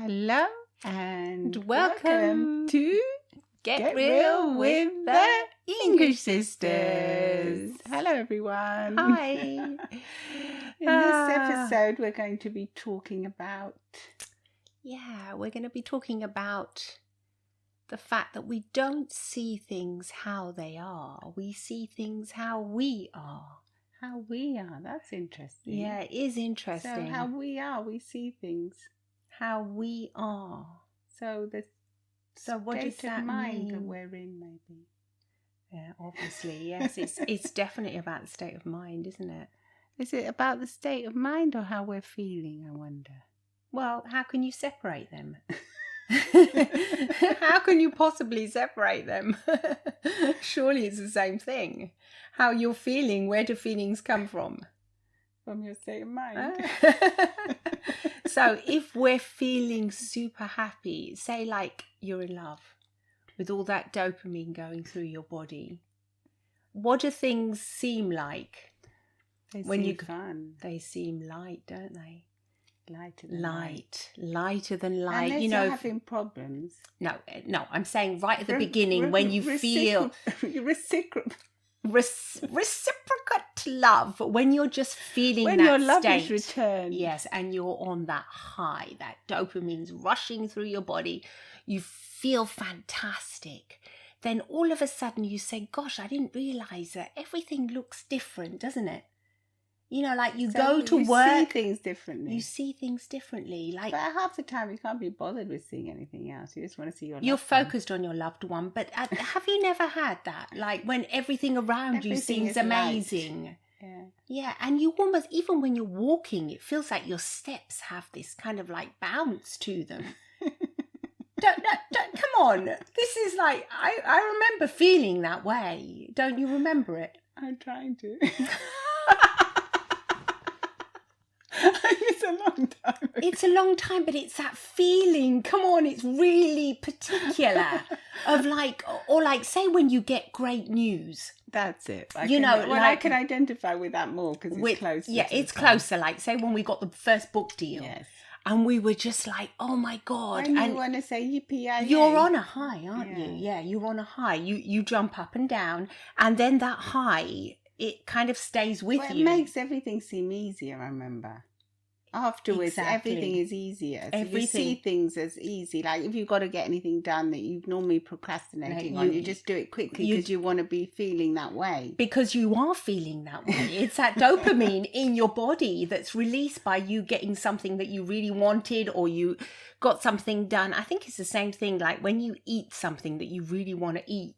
Hello and welcome to Get Real with the English Sisters. Hello everyone. Hi. In this episode we're going to be talking about... we're going to be talking about the fact that we don't see things how they are. We see things how we are. How we are, that's interesting. Yeah, it is interesting. So how we are, we see things. How we are. So the what does state that of mind mean? that we're in, maybe. Yeah, obviously, yes. It's definitely about the state of mind, isn't it? Is it about the state of mind or how we're feeling, I wonder? Well, how can you separate them? How can you possibly separate them? Surely it's the same thing. How you're feeling, where do feelings come from? From your state of mind. So if we're feeling super happy, say like you're in love, with all that dopamine going through your body, what do things seem like? They seem fun. They seem light, don't they? Lighter than light. Unless you're having problems. No, I'm saying right at the beginning when you feel reciprocate love, when you're just feeling when that your love state, is returned. Yes, and you're on that high, that dopamine's rushing through your body, you feel fantastic. Then all of a sudden you say, gosh, I didn't realise that everything looks different, doesn't it? You know, like you go to work. You see things differently. You see things differently. Like, but half the time you can't be bothered with seeing anything else. You just want to see your loved one. You're focused on your loved one. But have you never had that? Like when everything around you seems amazing. Light. Yeah. Yeah, and you almost, even when you're walking, it feels like your steps have this kind of like bounce to them. Don't, come on. This is like, I remember feeling that way. Don't you remember it? I'm trying to. It's a long time. It's a long time, but it's that feeling. Come on, it's really particular. Of like, or like, say when you get great news. That's it. I can identify with that more because it's closer. Yeah, it's closer. Like, say when we got the first book deal. Yes. And we were just like, oh my God. And you want to say yippee-yay. You're on a high, aren't you? Yeah, you're on a high. You jump up and down. And then that high, it kind of stays with you. It makes everything seem easier, I remember. Afterwards, everything is easier. So you see things as easy. Like if you've got to get anything done that you've normally procrastinating on, you just do it quickly because you want to be feeling that way. Because you are feeling that way. It's that dopamine in your body that's released by you getting something that you really wanted or you got something done. I think it's the same thing like when you eat something that you really want to eat.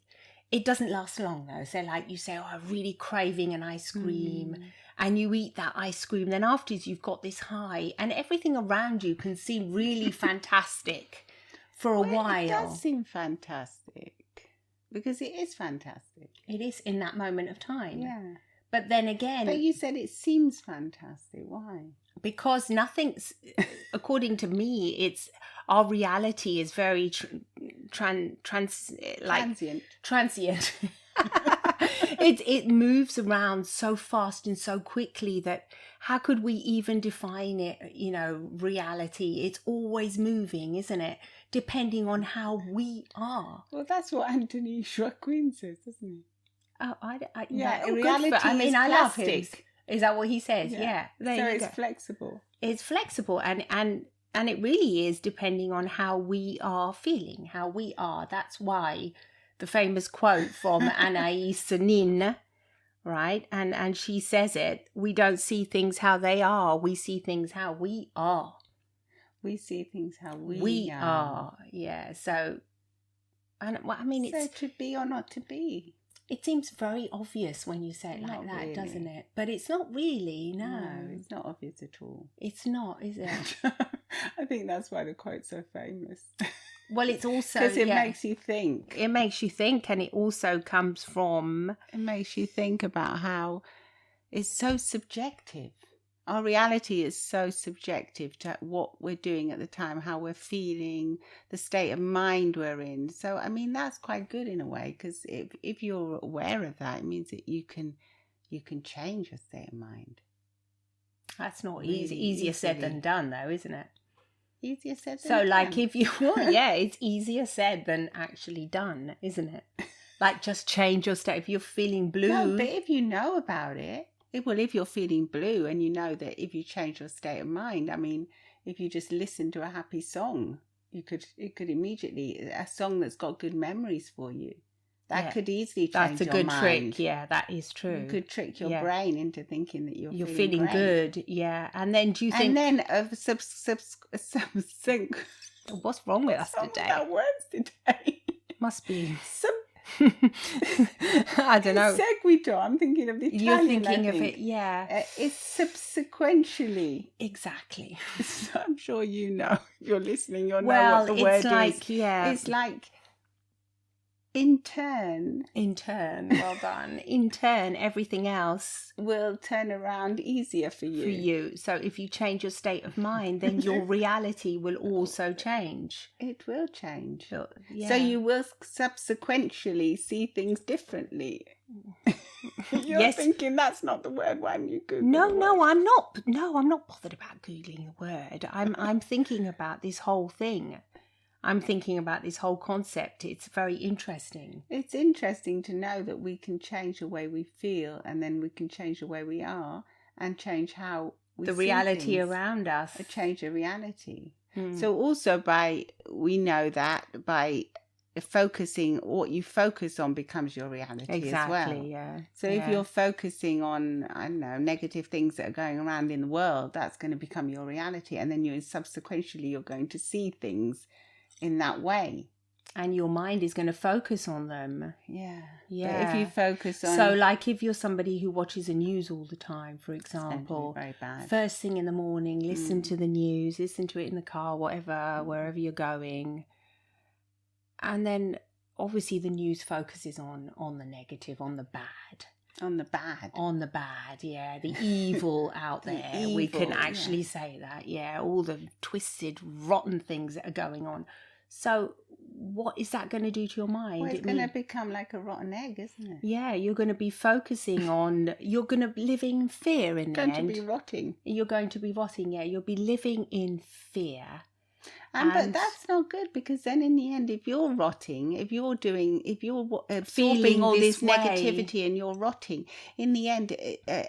It doesn't last long though. So like you say, oh, I'm really craving an ice cream. And you eat that ice cream, then afterwards you've got this high and everything around you can seem really fantastic for a while. It does seem fantastic because it is fantastic. It is in that moment of time. Yeah. But then again... But you said it seems fantastic. Why? Because nothing's, according to me, it's our reality is very transient. It moves around so fast and so quickly that how could we even define it, reality? It's always moving, isn't it? Depending on how we are. Well, that's what Anthony Jacquin says, doesn't he? Oh, reality is I love him. plastic. Is that what he says? Yeah. So it's flexible. It's flexible and it really is depending on how we are feeling, how we are. That's why the famous quote from Anais Nin, right? And she says it, we don't see things how they are, we see things how we are. We see things how we are. Yeah, so, and I mean, it's... So to be or not to be. It seems very obvious when you say it like that, really. Doesn't it? But it's not really, no. It's not obvious at all. It's not, is it? I think that's why the quote's so famous. Well, it's also... Because it makes you think. It makes you think, and it also comes from... It makes you think about how it's so subjective. Our reality is so subjective to what we're doing at the time, how we're feeling, the state of mind we're in. So, I mean, that's quite good in a way, because if you're aware of that, it means that you can change your state of mind. That's not easy. Easier said than done, though, isn't it? Easier said than So, done. like, if you want, yeah, it's easier said than actually done, isn't it? Like, just change your state. If you're feeling blue. No, but if you know about it, if you're feeling blue and you know that if you change your state of mind, I mean, if you just listen to a happy song, it could immediately, a song that's got good memories for you. That could easily change That's a your good mind. trick. Yeah, that is true. You could trick your brain into thinking that you're feeling great. good. Yeah. And then do you think... And then what's wrong with us today? What's words today? Must be... I don't know. Seguito. I'm thinking of the Italian. You're thinking of it, yeah. It's subsequently. Exactly. I'm sure you know. If you're listening, you'll know what the word is. It's like in turn. Well done. In turn, everything else will turn around easier for you. So if you change your state of mind, then your reality will also change. It will change. So you will subsequently see things differently. You're thinking that's not the word when you Google. No, I'm not. No, I'm not bothered about Googling the word. I'm thinking about this whole thing. I'm thinking about this whole concept. It's very interesting. It's interesting to know that we can change the way we feel, and then we can change the way we are, and change how we see the reality things. Around us. Change the reality. So also we know that by focusing, what you focus on becomes your reality as well. Exactly, yeah. So if you're focusing on, I don't know, negative things that are going around in the world, that's going to become your reality. And then subsequently you're going to see things in that way, and your mind is going to focus on them. Yeah. But if you focus on, so like if you're somebody who watches the news all the time, for example, very bad. First thing in the morning, listen to the news, listen to it in the car, whatever, wherever you're going, and then obviously the news focuses on the negative, on the bad. On the bad, yeah. The evil out there. Evil, we can actually say that, yeah. All the twisted, rotten things that are going on. So what is that going to do to your mind? Well, it's going to become like a rotten egg, isn't it? Yeah, you're going to be focusing on, you're going to live in fear in the end. Going to be rotting. You're going to be rotting, yeah. You'll be living in fear. But that's not good, because then in the end, if you're rotting, if you're absorbing feeling all this way, negativity and you're rotting, in the end,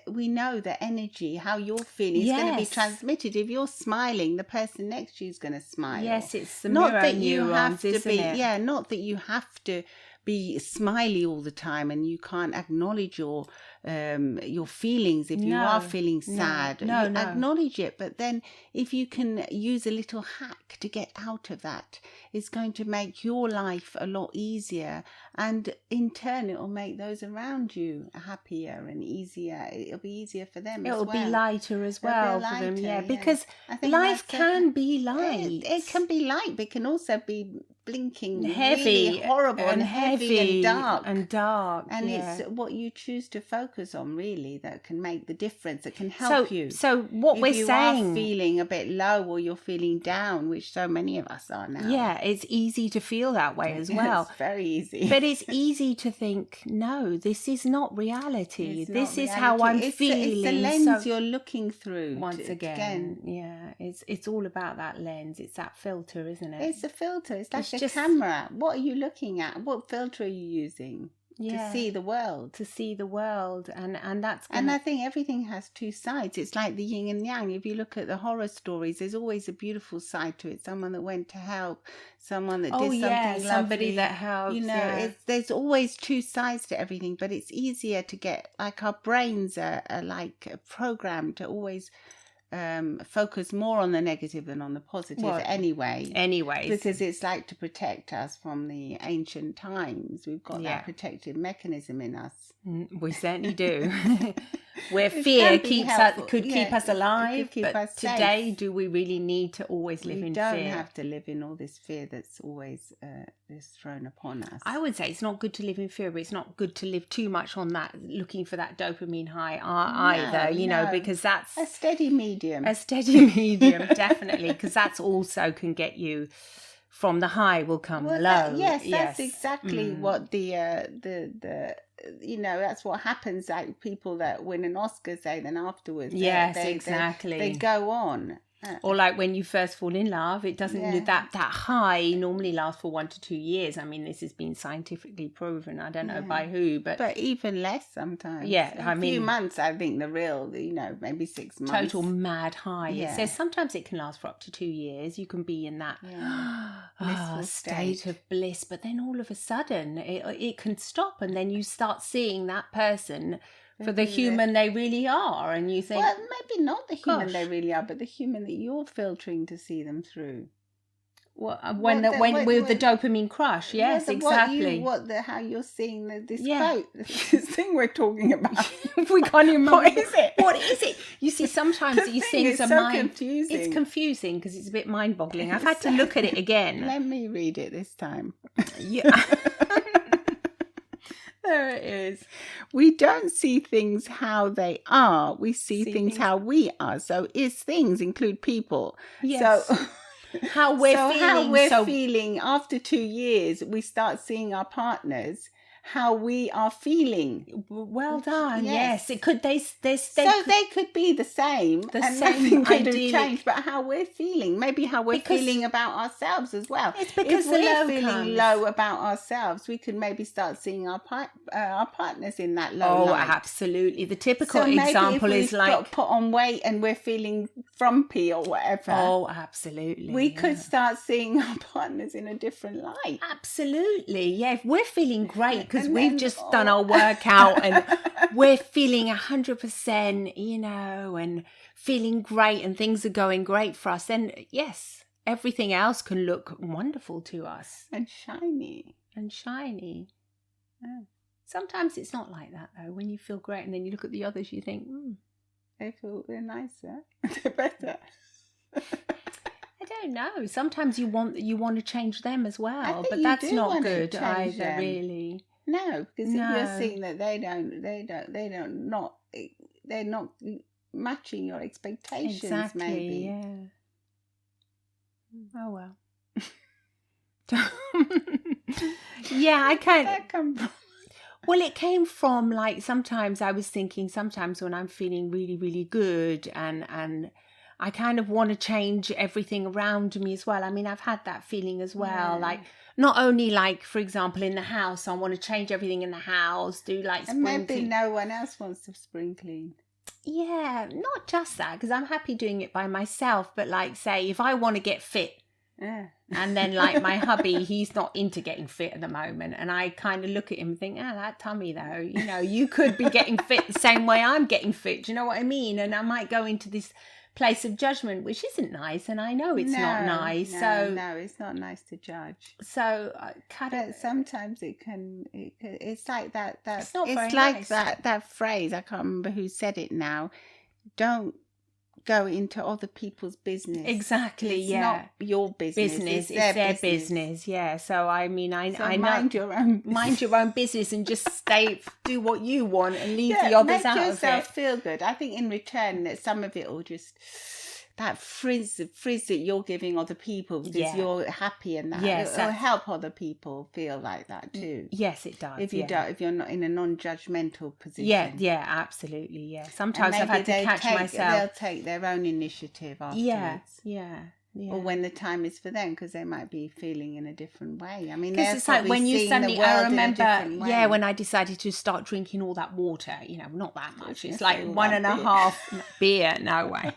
we know that energy, how you're feeling, is going to be transmitted. If you're smiling, the person next to you is going to smile. Yes, it's the not mirror that you neurons, have to isn't be. it? Yeah, not that you have to be smiley all the time and you can't acknowledge your feelings if you are feeling sad. No. Acknowledge it, but then if you can use a little hack to get out of that, it's going to make your life a lot easier, and in turn it will make those around you happier and easier. It'll be easier for them. It'll be lighter as well for them, yeah. Because life can be light. It can be light, but it can also be blinking, heavy, really horrible and heavy and dark. And it's what you choose to focus on, really, that can make the difference, that can help you. So what we're saying, if you are feeling a bit low or you're feeling down, which so many of us are now. Yeah, it's easy to feel that way as well. It's very easy. But it's easy to think, no, this is not reality. This is how I'm feeling. It's the lens you're looking through. Once again, yeah, it's all about that lens. It's that filter, isn't it? It's a filter. It's like a camera. What are you looking at? What filter are you using? To see the world. And that's and I think everything has two sides. It's like the yin and yang. If you look at the horror stories, there's always a beautiful side to it. Someone that went to help, someone that did something lovely. Somebody that helps. There's always two sides to everything, but it's easier to get, like, our brains are like programmed to always focus more on the negative than on the positive. Anyways, because it's like to protect us from the ancient times. We've got that protective mechanism in us. We certainly do. Where fear keep us alive, but today, do we really need to always live in fear? We don't have to live in all this fear that's always thrown upon us. I would say it's not good to live in fear, but it's not good to live too much on that, looking for that dopamine high either, because that's a steady medium. Definitely, because that's also can get you, from the high will come the low. That's exactly what the that's what happens. Like people that win an Oscar say, then afterwards, exactly, they go on Or like when you first fall in love, it doesn't Yeah. that high normally lasts for 1 to 2 years. I mean, this has been scientifically proven. I don't know by who, But even less sometimes. Yeah, a I few mean- months, I think the real, maybe 6 months. total mad high. It Yeah. says sometimes it can last for up to 2 years. You can be in that Blissful state state. of bliss, but then all of a sudden it can stop, and then you start seeing that person for the human they really are, and you think, Well, maybe not the human Gosh. they really are, but the human that you're filtering to see them through. when the dopamine crush, yes, exactly. How you're seeing this Yeah. quote, this thing we're talking about. We can't even remember What is it? What is it? You see, sometimes The these thing things is are so confusing. It's confusing because it's a bit mind-boggling. I've had to look at it again. Let me read it this time. Yeah. There it is. We don't see things how they are. We see things things- how we are. So is things include people. Yes. So How we're so feeling. how we're so feeling after 2 years, we start seeing our partners how we are feeling. well done. Yes. Yes. It could. They So they could be the same, The and same, nothing could ideally. have changed. But how we're feeling, maybe how we're Because- feeling about ourselves as well. It's because if the we're low feeling comes. low about ourselves, we could maybe start seeing our partners in that low Oh, light. absolutely. The typical So maybe example if is we've like, got put on weight and we're feeling frumpy or whatever, oh, absolutely. we yeah. could start seeing our partners in a different light. Absolutely. Yeah. If we're feeling great because And we've then- just done our workout and we're feeling 100%, and feeling great and things are going great for us, then yes, everything else can look wonderful to us And shiny. and shiny. Yeah. Sometimes it's not like that though. When you feel great and then you look at the others, you think, They're nicer. They're better. I don't know. Sometimes you want to change them as well, think but you that's do not wanna good change either, them. really. No, because No. if you're seeing that they're not matching your expectations, Exactly. maybe. Yeah. Oh well. Yeah, I can't. That come from? Well, it came from like sometimes I was thinking sometimes when I'm feeling really, really good and I kind of want to change everything around me as well. I mean, I've had that feeling as well. Yeah. Like not only like, for example, in the house, I want to change everything in the house, do like And maybe spring no one else wants to spring clean. Yeah, not just that, because I'm happy doing it by myself. But like, say, if I want to get fit, Yeah. and then like my hubby, he's not into getting fit at the moment, and I kind of look at him and think, that tummy though, you could be getting fit the same way I'm getting fit. Do you know what I mean? And I might go into this place of judgment, which isn't nice, and I know it's not nice. No, it's not nice to judge. So kind But of sometimes it's like that. It's not it's very like nice. that phrase. I can't remember who said it now. Don't go into other people's business. exactly, It's yeah. not your business. Business, it's their business. Yeah. So I mean, I So know. mind your own. Mind your own business and just do what you want and leave Yeah, the others make out of yourself it. feel good. I think in return that some of it will just that frizz that you're giving other people because Yeah. you're happy and that Yes, it'll that's- help other people feel like that too. Yes, it does. If you yeah. don't, if you're not in a non-judgmental position. Yeah, absolutely. Yeah. And Sometimes I've maybe had to they catch they'll myself. take their own initiative afterwards. Yeah. Or when the time is for them, because they might be feeling in a different way. I mean, Because they're it's like probably when you seeing suddenly, the world I in a remember, different way. yeah, when I decided to start drinking all that water, not that much. It's Yes, like all one that and a beer. half beer, no way.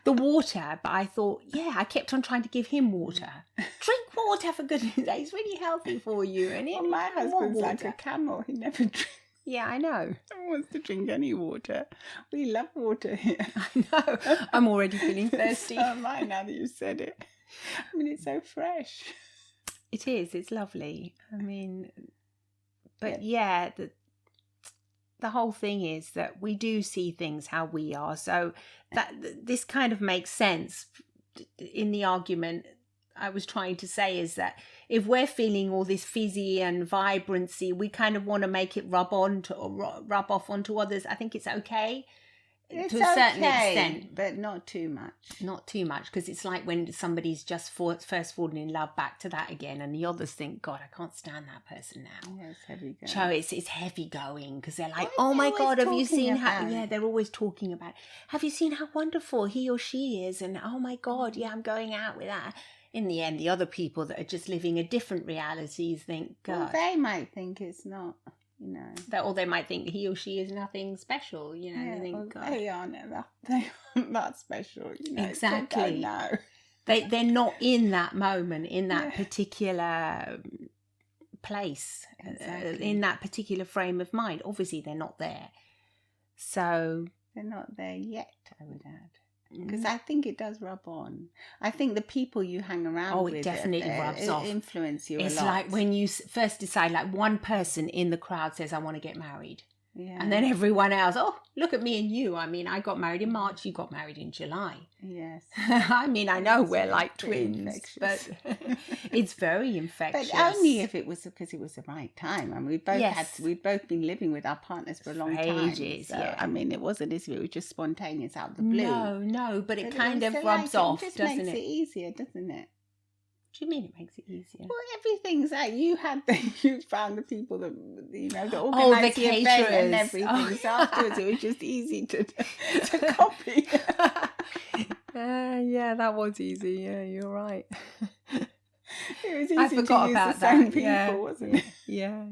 The water, but I thought, I kept on trying to give him water. Drink water for goodness sake, it's really healthy for you. And Well, my I want husband's like a water. camel. He never drinks. Yeah, I know. Never wants to drink any water. We love water here. I know. I'm already feeling thirsty. So am I now that you said it. I mean, it's so fresh. It is. It's lovely. I mean, but the whole thing is that we do see things how we are. So that this kind of makes sense in the argument I was trying to say is that if we're feeling all this fizzy and vibrancy, we kind of want to make it rub off onto others. I think it's okay. It's to a certain okay, extent. but not too much. Not too much, because it's like when somebody's just first fallen in love, back to that again, and the others think, God, I can't stand that person now. Yeah, it's heavy going. So it's heavy going, because they're like, Why are oh they my always God, have you talking seen how? about Yeah, it? they're always talking about it. Have you seen how wonderful he or she is? And oh my God, yeah, I'm going out with that. In the end, the other people that are just living a different realities think, Well, God, they might think it's not, or they might think he or she is nothing special. You know, they think, God, they aren't that special. exactly. They don't know. They're not in that moment, in that particular place, Exactly. in that particular frame of mind. Obviously, they're not there. So They're not there yet, I would add. Because I think it does rub on. I think the people you hang around with, it definitely rubs off. Influence you a lot. It's like when you first decide, like one person in the crowd says, I want to get married. Yeah. And then everyone else, oh, look at me and you. I mean, I got married in March, you got married in July. Yes. I mean, I know we're like pretty twins, infectious. but it's very infectious. But only if it was because it was the right time. I mean, we'd both been living with our partners for a long time. Ages, so, yeah. I mean, it wasn't as if it was just spontaneous out of the blue. No, but it kind of was rubs off, it just doesn't makes it? it easier, doesn't it? Do you mean it makes it easier? Well, everything's like you found the people that that the organise the event caterers. and everything. Oh. So afterwards, it was just easy to copy. Yeah, that was easy. Yeah, you're right. It was easy I forgot to use about the same that. people, wasn't it? Yeah.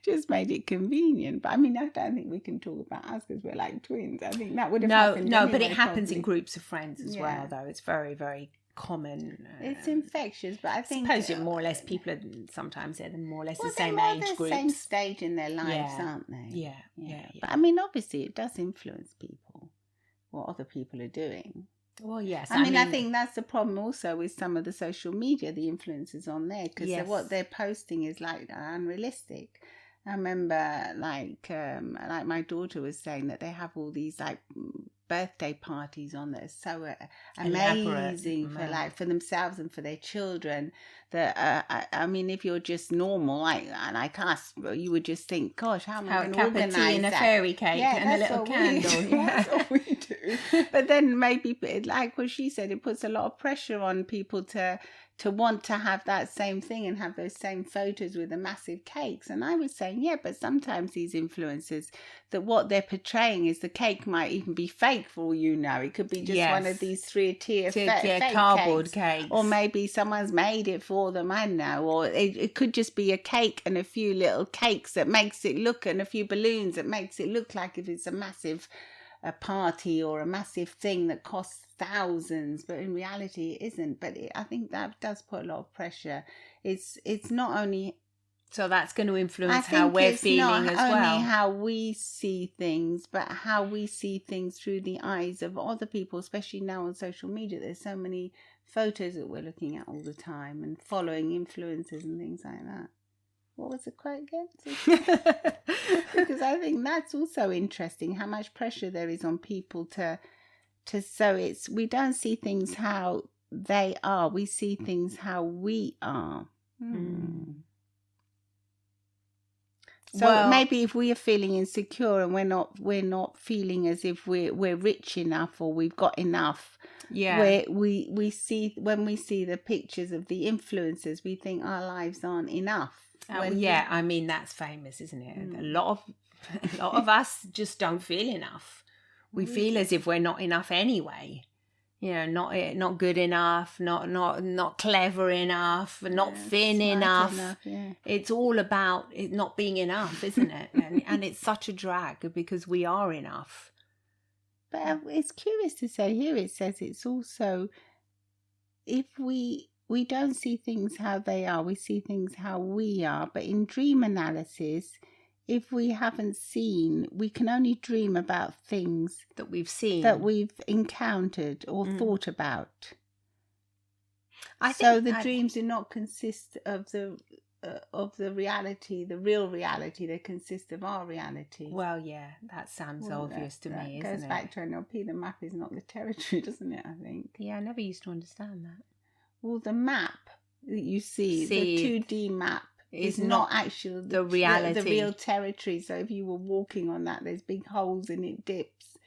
Just made it convenient. But I mean, I don't think we can talk about us because we're like twins. I think that would have happened. No, anyway, but it happens probably. in groups of friends as Yeah. well, though. It's very, very common. It's infectious, but I think suppose you're more or less people are sometimes they're more or less the they're same more age the groups. same stage in their lives, Yeah. aren't they? Yeah. But I mean, obviously, it does influence people what other people are doing. Well, yes. I mean, I think that's the problem also with some of the social media, the influences on there, because what they're posting is like unrealistic. I remember like my daughter was saying that they have all these like birthday parties on that are so amazing for themselves and for their children. That I mean, if you're just normal like us, you would just think, "Gosh, how am I going to organise that?" and a fairy cake and a little candle. That's what we do. But then maybe, like what she said, it puts a lot of pressure on people to want to have that same thing and have those same photos with the massive cakes. And I was saying, yeah, but sometimes these influencers, that what they're portraying is the cake might even be fake for all you know. It could be just one of these three-tier fake cardboard cakes. cakes. Or maybe someone's made it for them, I don't know. Or it could just be a cake and a few little cakes that makes it look, and a few balloons that makes it look like if it's a massive a party or a massive thing that costs thousands, but in reality it isn't. But I think that does put a lot of pressure. It's not only, so that's going to influence how we're feeling as well. Not only how we see things, but how we see things through the eyes of other people, especially now on social media. There's so many photos that we're looking at all the time and following influencers and things like that. What was the quote again? Because I think that's also interesting, how much pressure there is on people so we don't see things how they are, we see things how we are. So maybe if we are feeling insecure and we're not feeling as if we're rich enough or we've got enough. Yeah. We see, when we see the pictures of the influencers, we think our lives aren't enough. I mean, that's famous, isn't it? A lot of us just don't feel enough. We feel as if we're not enough anyway. You know, not good enough, not clever enough, not thin enough. Yeah. It's all about it not being enough, isn't it? and it's such a drag because we are enough. But it's curious to say here, it says it's also, if we don't see things how they are, we see things how we are. But in dream analysis, if we haven't seen, we can only dream about things that we've seen, that we've encountered or thought about. So the dreams do not consist of the reality, the real reality. They consist of our reality. Well, yeah, that sounds obvious to me, isn't it? Goes back to NLP. The map is not the territory, doesn't it? I think. Yeah, I never used to understand that. Well, the map that you see, the 2D map, is not actually the reality, the real territory. So if you were walking on that, there's big holes and it dips.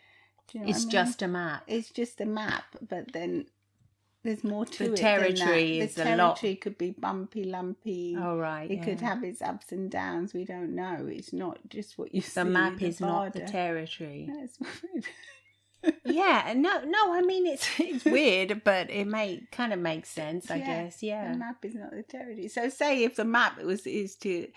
Do you know It's what I mean? just a map. It's just a map, but then there's more to The it territory than that. is The a lot. territory could be bumpy, lumpy. Oh, right. It could have its ups and downs. We don't know. It's not just what you see. The map the is not the border. territory. That's weird. Yeah, no. I mean, it's weird, but it kind of makes sense, I guess. Yeah. The map is not the territory. So, say if the map is to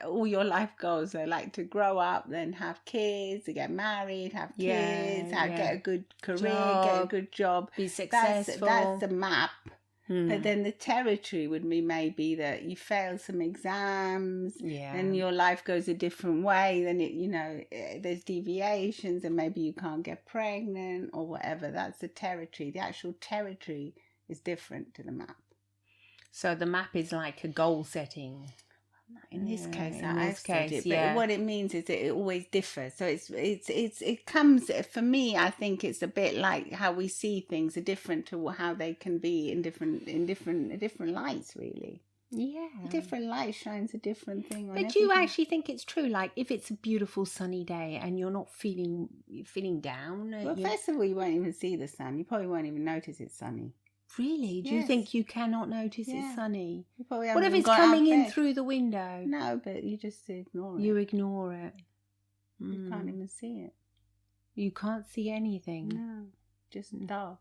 all your life goals are like to grow up, then have kids, to get married, have kids, get a good career, get a good job, be successful. That's the map. But then the territory would be maybe that you fail some exams, and your life goes a different way. Then there's deviations, and maybe you can't get pregnant or whatever. That's the territory. The actual territory is different to the map. So the map is like a goal setting. In this case, but what it means is that it always differs. So it comes, for me, I think it's a bit like how we see things are different to how they can be in different lights, really. Yeah. A different light shines a different thing on But do you actually think it's true? Like, if it's a beautiful sunny day and you're not feeling down? Well, first of all, you won't even see the sun. You probably won't even notice it's sunny. Really? Do you think you cannot notice it's sunny? What if it's coming in through the window? No, but you just ignore it. You ignore it. You can't even see it. You can't see anything. No, just dark.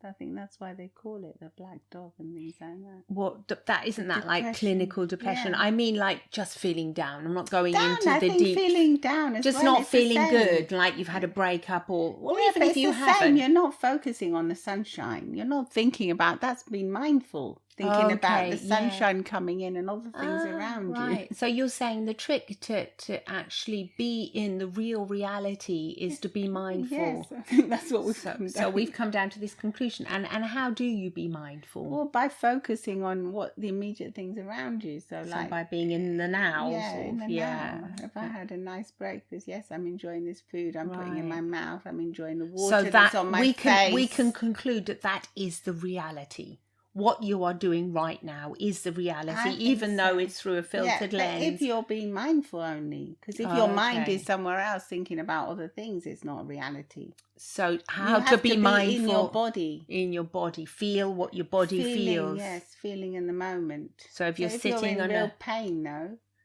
I think that's why they call it the black dog and things like that. What? That isn't that depression. Like clinical depression? Yeah. I mean, like just feeling down. I'm not going into I the think deep. Feeling down, just well, not feeling good. Like you've had a breakup, or even if you haven't. You're not focusing on the sunshine. You're not thinking about. That's being mindful. Thinking about the sunshine coming in and all the things around you. So you're saying the trick to actually be in the real reality is to be mindful. Yes, I think that's what we've come down. So we've come down to this conclusion. And how do you be mindful? Well, by focusing on what the immediate things around you. So by being in the now. Now. If I had a nice breakfast, yes, I'm enjoying this food I'm putting in my mouth. I'm enjoying the water that's on my face. We can conclude that is the reality. What you are doing right now is the reality, even though it's through a filtered lens. If you're being mindful only, because if your mind is somewhere else thinking about other things, it's not a reality. So how to be mindful in your body? In your body, feel what your body feels. Yes, feeling in the moment. So if you're sitting on real pain,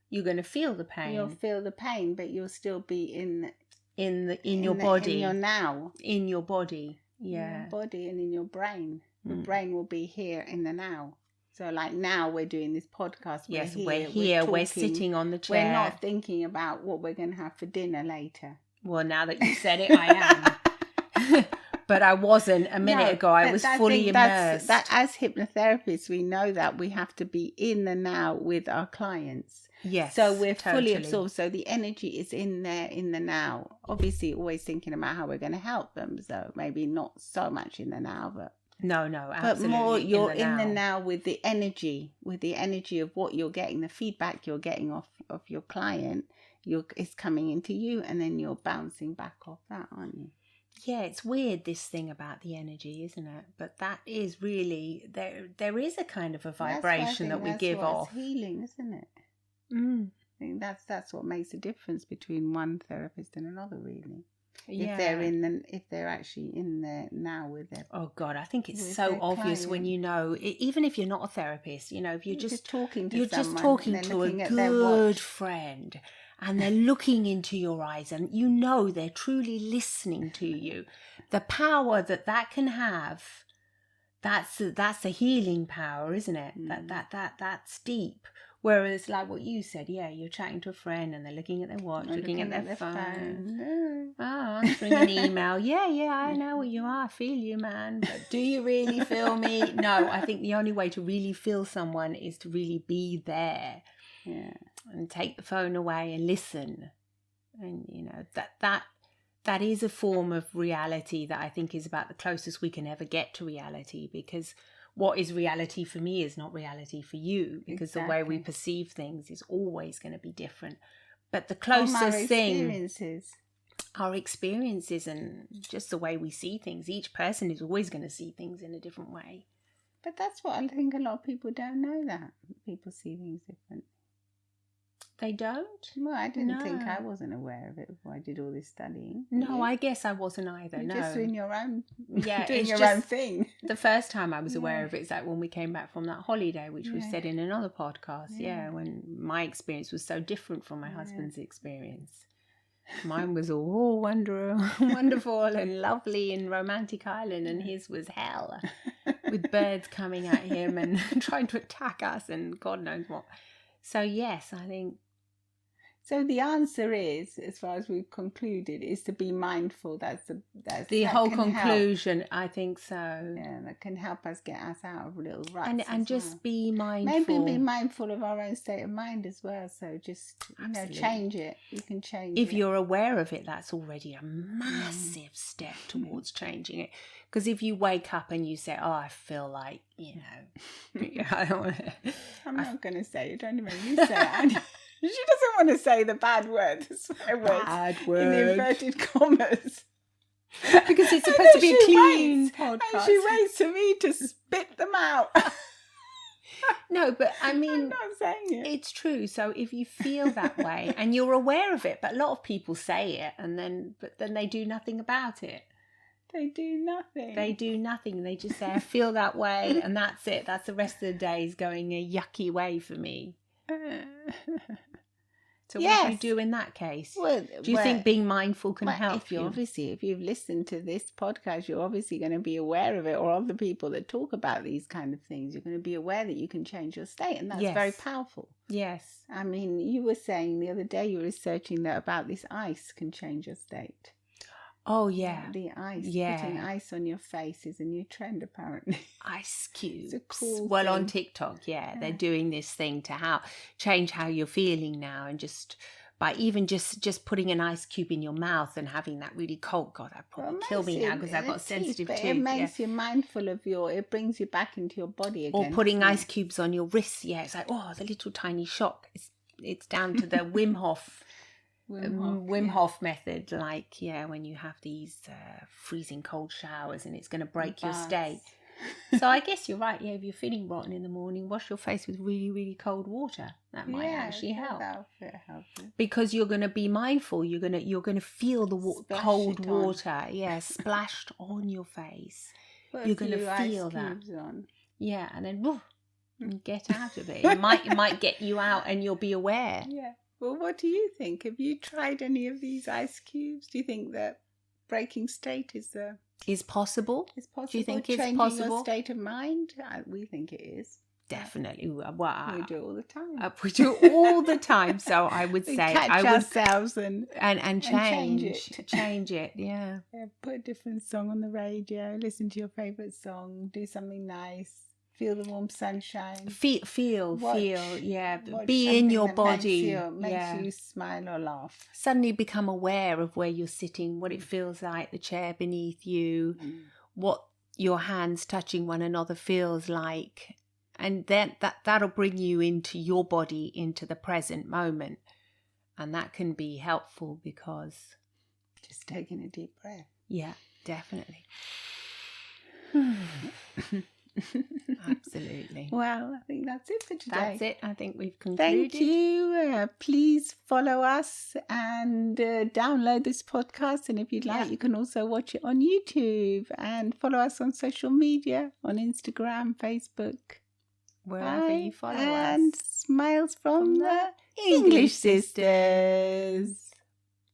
you're going to feel the pain. You'll feel the pain, but you'll still be in your body, in your now, in your body, in your body and in your brain. The brain will be here in the now. So like now we're doing this podcast. We're here. We're sitting on the chair. We're not thinking about what we're going to have for dinner later. Well, now that you said it, I am. But I wasn't a minute ago. I was fully immersed. That as hypnotherapists, we know that we have to be in the now with our clients. Yes. So we're fully absorbed. So the energy is in there in the now. Obviously, always thinking about how we're going to help them. So maybe not so much in the now, but. No, absolutely. But more, you're in the now with the energy of what you're getting, the feedback you're getting of your client. It's coming into you, and then you're bouncing back off that, aren't you? Yeah, it's weird, this thing about the energy, isn't it? But that is really there is a kind of a vibration that we give off. It's healing, isn't it? I think that's what makes a difference between one therapist and another, really. Yeah. If they're actually in there now with their. Oh God, I think it's so obvious when even if you're not a therapist, if you're just talking to a good friend, and they're looking into your eyes, and they're truly listening to you. The power that can have, that's a healing power, isn't it? That's deep. Whereas, like what you said, you're chatting to a friend and they're looking at their watch, looking at their phone. Answering an email. I know what you are. I feel you, man. But do you really feel me? No, I think the only way to really feel someone is to really be there. Yeah. And take the phone away and listen. And, that is a form of reality that I think is about the closest we can ever get to reality, because what is reality for me is not reality for you, because the way we perceive things is always going to be different. But the closest thing, our experiences and just the way we see things, each person is always going to see things in a different way. But that's what I think a lot of people don't know, that people see things different. They don't? Well, I didn't think No. I wasn't aware of it before I did all this studying. No, You? I guess I wasn't either. You're No. just doing your own, Yeah, doing it's your just- own thing. The first time I was aware Yeah. of it is like when we came back from that holiday, which we've Yeah. said in another podcast. Yeah. Yeah, when my experience was so different from my Yeah. husband's experience. Mine was all wonderful and lovely in romantic island, and his was hell, with birds coming at him and trying to attack us and God knows what. So yes, I think So the answer is, as far as we've concluded, is to be mindful. That's the that whole can help. conclusion. I think so, Yeah, that can help us get us out of little ruts. and as just well. be mindful. Maybe be mindful of our own state of mind as well. So just Absolutely. change it. You can change If it. you're aware of it, that's already a massive step towards changing it. Because if you wake up and you say, "Oh, I feel like, I don't want to," I'm not going to say it. Don't make me say it. She doesn't want to say the bad word, the swear words, bad in word, inverted commas. because it's And supposed to then be a she clean waits, podcast. And she waits for me to spit them out. No, but I I'm mean, not saying it. it's true. So if you feel that way and you're aware of it, but a lot of people say it but then they do nothing about it. They do nothing. They do nothing. They just say, "I feel that way," and that's it. That's the rest of the day is going a yucky way for me. So what do you do in that case? Well, Do you think being mindful can well, help if you? if you've listened to this podcast, you're obviously going to be aware of it, or of the people that talk about these kind of things. You're going to be aware that you can change your state, and that's Yes. very powerful. Yes. I mean, you were saying the other day you were researching that about this ice can change your state. Oh, yeah. The ice, Yeah. putting ice on your face is a new trend apparently. Ice cubes. It's a cool well, on thing. TikTok, yeah, they're Yeah. doing this thing to change how you're feeling now, and just by even just putting an ice cube in your mouth and having that really cold. God, that'd probably kill me now because I've got sensitive but teeth. it Yeah. makes you mindful of it brings you back into your body again. Or putting doesn't ice cubes on your wrists. Yeah, it's like, oh, the little tiny shock. It's down to the Wim Hof. Wim Hof method, like when you have these freezing cold showers and it's going to break your state. So I guess you're right. Yeah, if you're feeling rotten in the morning, wash your face with really, really cold water. That might actually help. That'll help. Because you're going to be mindful. You're going to feel the Splash cold it on. water, splashed on your face. Put You're going to a few feel ice that. cubes on. Yeah, and then woof, and get out of it. It might get you out, and you'll be aware. Yeah. Well, what do you think? Have you tried any of these ice cubes? Do you think that breaking state is possible? possible? Do you think it's Changing possible? your state of mind? We think it is. Definitely. Well, We do it all the time. we do it all the time. So I would We say catch I would ourselves and change it. change it. Yeah. Put a different song on the radio. Listen to your favourite song. Do something nice. Feel the warm sunshine. Feel. Yeah. Watch Be in something your that body. makes you smile or laugh. Suddenly become aware of where you're sitting, what it feels like, the chair beneath you, what your hands touching one another feels like. And then that'll bring you into your body, into the present moment. And that can be helpful because... Just taking a deep breath. Yeah, definitely. Absolutely. Well, I think that's it for today. That's it. I think we've concluded. Thank you. Please follow us and download this podcast. And if you'd like, you can also watch it on YouTube and follow us on social media, on Instagram, Facebook. Wherever you follow us. And smiles from the English sisters.